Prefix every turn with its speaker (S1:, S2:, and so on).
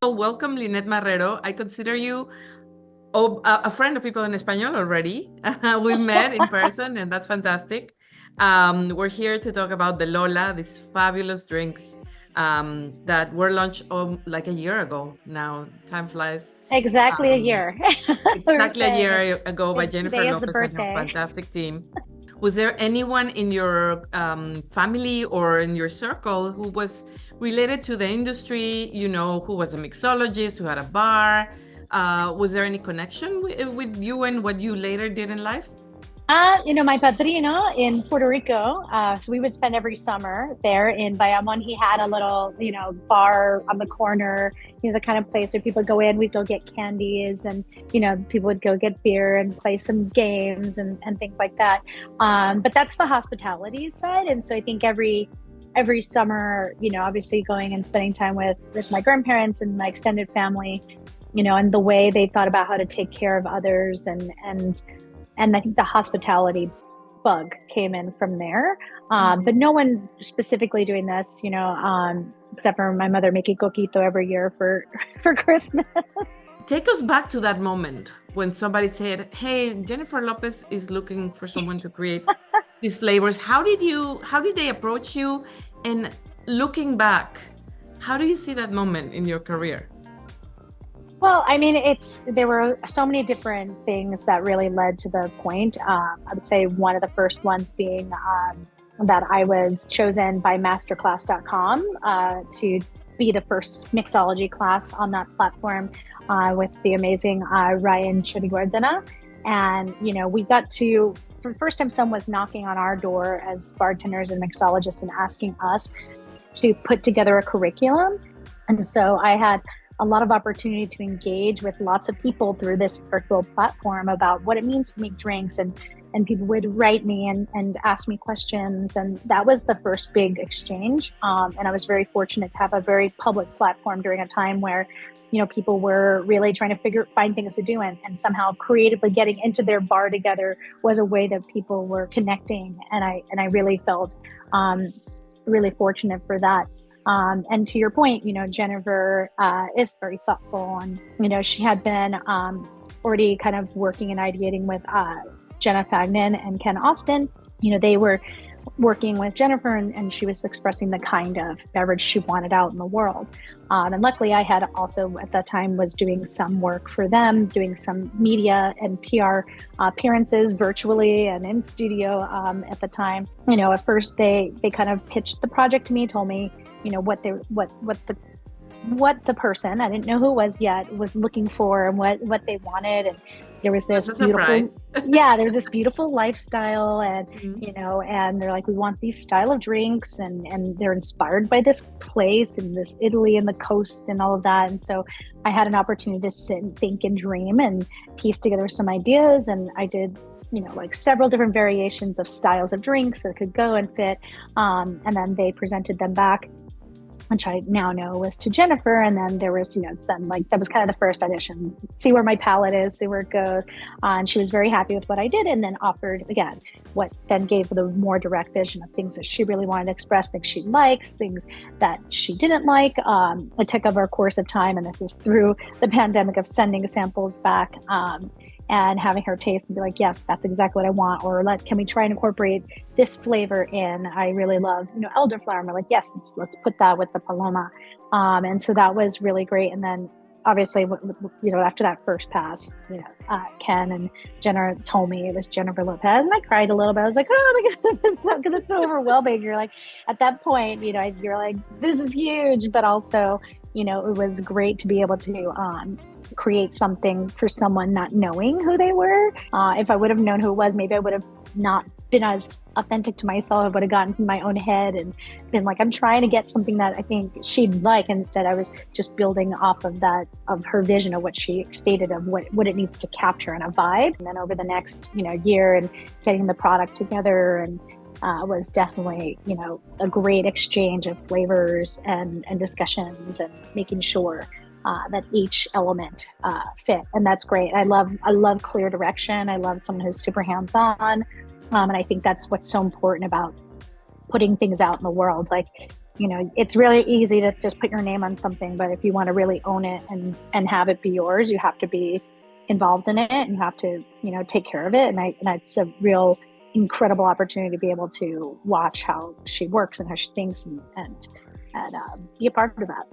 S1: Well, welcome, Lynette Marrero. I consider you a friend of People in Español already. We met in person, and that's fantastic. We're here to talk about Delola, these fabulous drinks that were launched like a year ago now. Time flies.
S2: Exactly a
S1: Um,
S2: year. We were
S1: exactly a
S2: saying
S1: year ago by Jennifer
S2: today is the
S1: López and her
S2: birthday.
S1: fantastic team. Was there anyone in your family or in your circle who was related to the industry, who was a mixologist, who had a bar? Was there any connection with you and what you later did in life?
S2: My padrino in Puerto Rico. So we would spend every summer there in Bayamon. He had a little, bar on the corner, the kind of place where people go in, we'd go get candies and, people would go get beer and play some games and things like that. But that's the hospitality side. And so I think every summer, obviously going and spending time with my grandparents and my extended family, and the way they thought about how to take care of others and I think the hospitality bug came in from there. But no one's specifically doing this, except for my mother making coquito every year for Christmas.
S1: Take us back to that moment when somebody said, "Hey, Jennifer Lopez is looking for someone to create these flavors." How did they approach you? And looking back, how do you see that moment in your career?
S2: Well, I mean, there were so many different things that really led to the point. I would say one of the first ones being that I was chosen by masterclass.com to be the first mixology class on that platform with the amazing Ryan Chiriguardena. And, we got to, for the first time, someone was knocking on our door as bartenders and mixologists and asking us to put together a curriculum. And so I had a lot of opportunity to engage with lots of people through this virtual platform about what it means to make drinks, and people would write me and ask me questions. And that was the first big exchange. And I was very fortunate to have a very public platform during a time where, people were really trying to find things to do, and somehow creatively getting into their bar together was a way that people were connecting. And I really felt really fortunate for that. And to your point, Jennifer is very thoughtful, and, she had been already kind of working and ideating with Jenna Fagnan and Ken Austin. They were working with Jennifer, and she was expressing the kind of beverage she wanted out in the world. And luckily I had also at that time was doing some work for them, doing some media and PR appearances virtually and in studio at the time. At first they kind of pitched the project to me, told me, what the person, I didn't know who it was yet, was looking for and what they wanted. And there was this there was this beautiful lifestyle, and and they're like, we want these style of drinks, and they're inspired by this place and this Italy and the coast and all of that. And so I had an opportunity to sit and think and dream and piece together some ideas, and I did like several different variations of styles of drinks that could go and fit, and then they presented them back, which I now know was to Jennifer. And then there was, some, like, that was kind of the first audition, see where my palette is, see where it goes. And she was very happy with what I did, and then offered, again, what then gave the more direct vision of things that she really wanted to express, things she likes, things that she didn't like. It took over a course of time, and this is through the pandemic, of sending samples back and having her taste and be like, yes, that's exactly what I want. Or can we try and incorporate this flavor in? I really love, elderflower. And we're like, yes, let's put that with the Paloma. And so that was really great. And then obviously, after that first pass, Ken and Jenna told me it was Jennifer Lopez, and I cried a little bit. I was like, oh my God, because it's so overwhelming. You're like, at that point, you're like, this is huge, but also, it was great to be able to create something for someone not knowing who they were. If I would have known who it was, maybe I would have not been as authentic to myself. I would have gotten in my own head and been like, I'm trying to get something that I think she'd like. Instead, I was just building off of that, of her vision of what she stated of what it needs to capture in a vibe. And then over the next, year, and getting the product together, and was definitely, a great exchange of flavors and discussions, and making sure that each element fit. And that's great. I love clear direction. I love someone who's super hands-on. And I think that's what's so important about putting things out in the world. Like, it's really easy to just put your name on something, but if you want to really own it and have it be yours, you have to be involved in it and you have to, take care of it. And it's a real incredible opportunity to be able to watch how she works and how she thinks and be a part of that.